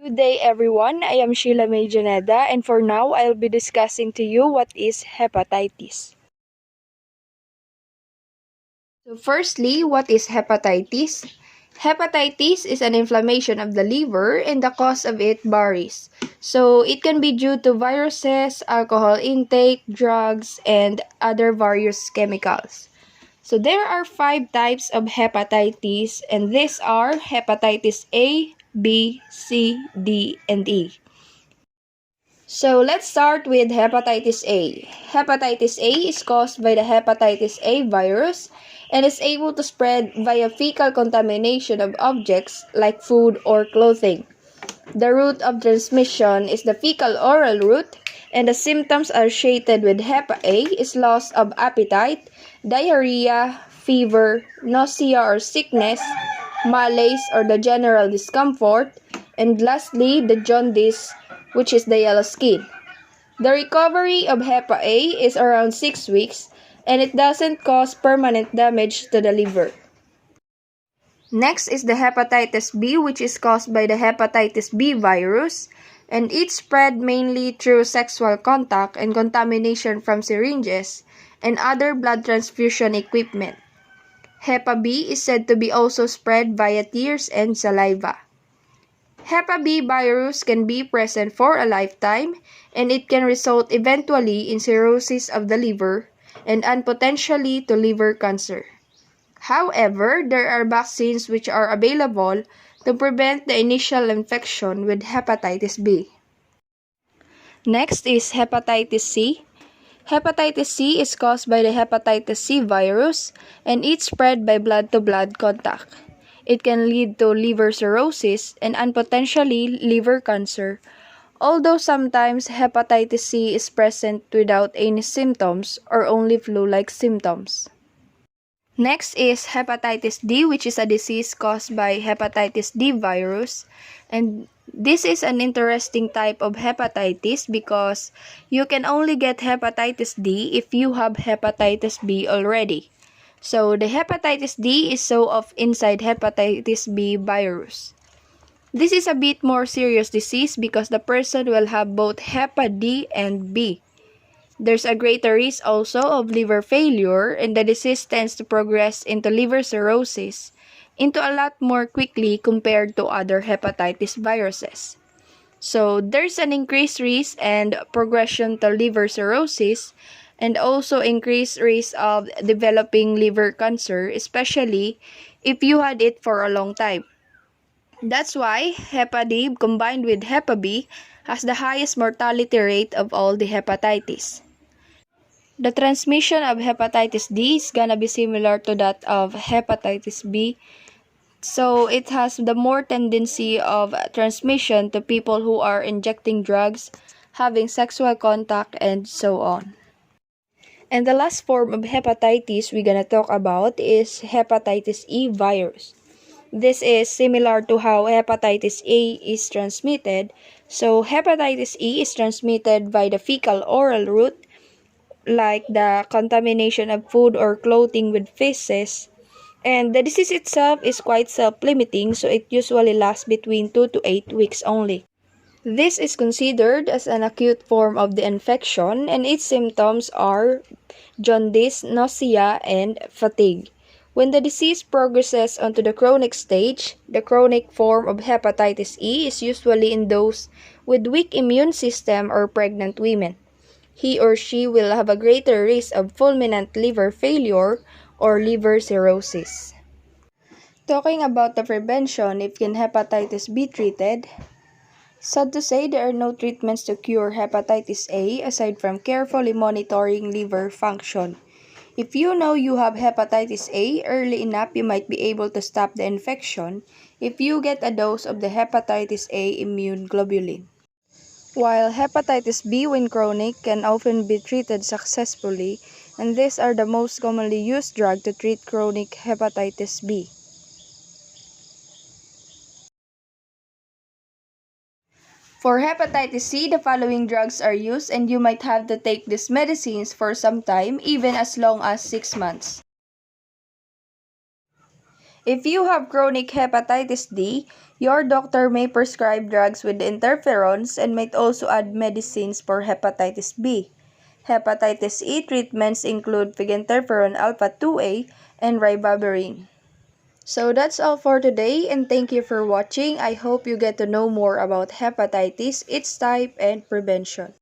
Good day everyone, I am Sheila May Janeda, and for now I'll be discussing to you what is hepatitis. So firstly, what is hepatitis? Hepatitis is an inflammation of the liver and the cause of it varies. So it can be due to viruses, alcohol intake, drugs, and other various chemicals. So there are 5 types of hepatitis, and these are hepatitis A, B, C, D, and E. So let's start with hepatitis A. Hepatitis A is caused by the hepatitis A virus and is able to spread via fecal contamination of objects like food or clothing. The route of transmission is the fecal-oral route, and the symptoms associated with Hep A is loss of appetite, diarrhea, fever, nausea or sickness, malaise or the general discomfort, and lastly, the jaundice, which is the yellow skin. The recovery of Hep A is around 6 weeks, and it doesn't cause permanent damage to the liver. Next is the hepatitis B, which is caused by the hepatitis B virus, and it spread mainly through sexual contact and contamination from syringes and other blood transfusion equipment. Hep B is said to be also spread via tears and saliva. Hep B virus can be present for a lifetime, and it can result eventually in cirrhosis of the liver and potentially to liver cancer. However, there are vaccines which are available to prevent the initial infection with hepatitis B. Next is hepatitis C. Hepatitis C is caused by the hepatitis C virus, and it's spread by blood-to-blood contact. It can lead to liver cirrhosis and potentially liver cancer, although sometimes hepatitis C is present without any symptoms or only flu-like symptoms. Next is hepatitis D, which is a disease caused by hepatitis D virus. And this is an interesting type of hepatitis because you can only get hepatitis D if you have hepatitis B already. So the hepatitis D is so of inside hepatitis B virus. This is a bit more serious disease because the person will have both Hep D and B. There's a greater risk also of liver failure, and the disease tends to progress into liver cirrhosis into a lot more quickly compared to other hepatitis viruses. So there's an increased risk and progression to liver cirrhosis, and also increased risk of developing liver cancer, especially if you had it for a long time. That's why Hep D combined with Hep B has the highest mortality rate of all the hepatitis. The transmission of hepatitis D is gonna be similar to that of hepatitis B. So it has the more tendency of transmission to people who are injecting drugs, having sexual contact, and so on. And the last form of hepatitis we're gonna talk about is hepatitis E virus. This is similar to how hepatitis A is transmitted. So hepatitis E is transmitted by the fecal-oral route, like the contamination of food or clothing with feces. And the disease itself is quite self-limiting, so it usually lasts between 2 to 8 weeks only. This is considered as an acute form of the infection, and its symptoms are jaundice, nausea, and fatigue. When the disease progresses onto the chronic stage, the chronic form of hepatitis E is usually in those with weak immune system or pregnant women. He or she will have a greater risk of fulminant liver failure or liver cirrhosis. Talking about the prevention if can hepatitis be treated, sad to say there are no treatments to cure hepatitis A aside from carefully monitoring liver function. If you know you have hepatitis A early enough, you might be able to stop the infection if you get a dose of the hepatitis A immune globulin. While hepatitis B when chronic can often be treated successfully, and these are the most commonly used drug to treat chronic hepatitis B. For hepatitis C, the following drugs are used, and you might have to take these medicines for some time, even as long as 6 months. If you have chronic hepatitis D, your doctor may prescribe drugs with interferons and might also add medicines for hepatitis B. Hepatitis E treatments include interferon alpha 2A and ribavirin. So that's all for today, and thank you for watching. I hope you get to know more about hepatitis, its type, and prevention.